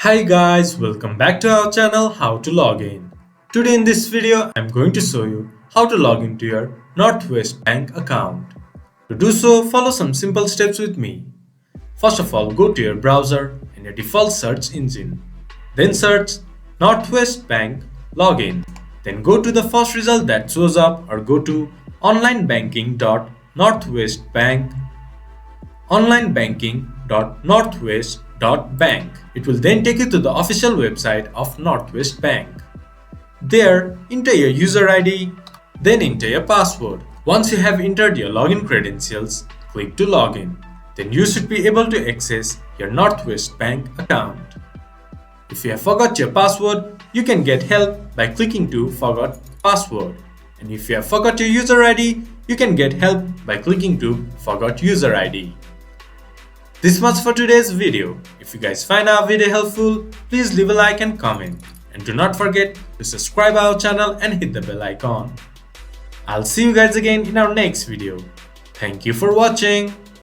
Hi guys, welcome back to our channel How to Log In. Today in this video, I'm going to show you how to log into your Northwest Bank account. To do so, follow some simple steps with me. First of all, go to your browser and your default search engine. Then search Northwest Bank Login. Then go to the first result that shows up or go to onlinebanking.northwest.bank. It will then take you to the official website of Northwest Bank. There, enter your user ID, then enter your password. Once you have entered your login credentials, click to login. Then you should be able to access your Northwest Bank account. If you have forgot your password, you can get help by clicking to Forgot Password. And if you have forgot your user ID, you can get help by clicking to Forgot User ID. This much for today's video. If you guys find our video helpful, please leave a like and comment. And do not forget to subscribe our channel and hit the bell icon. I'll see you guys again in our next video. Thank you for watching.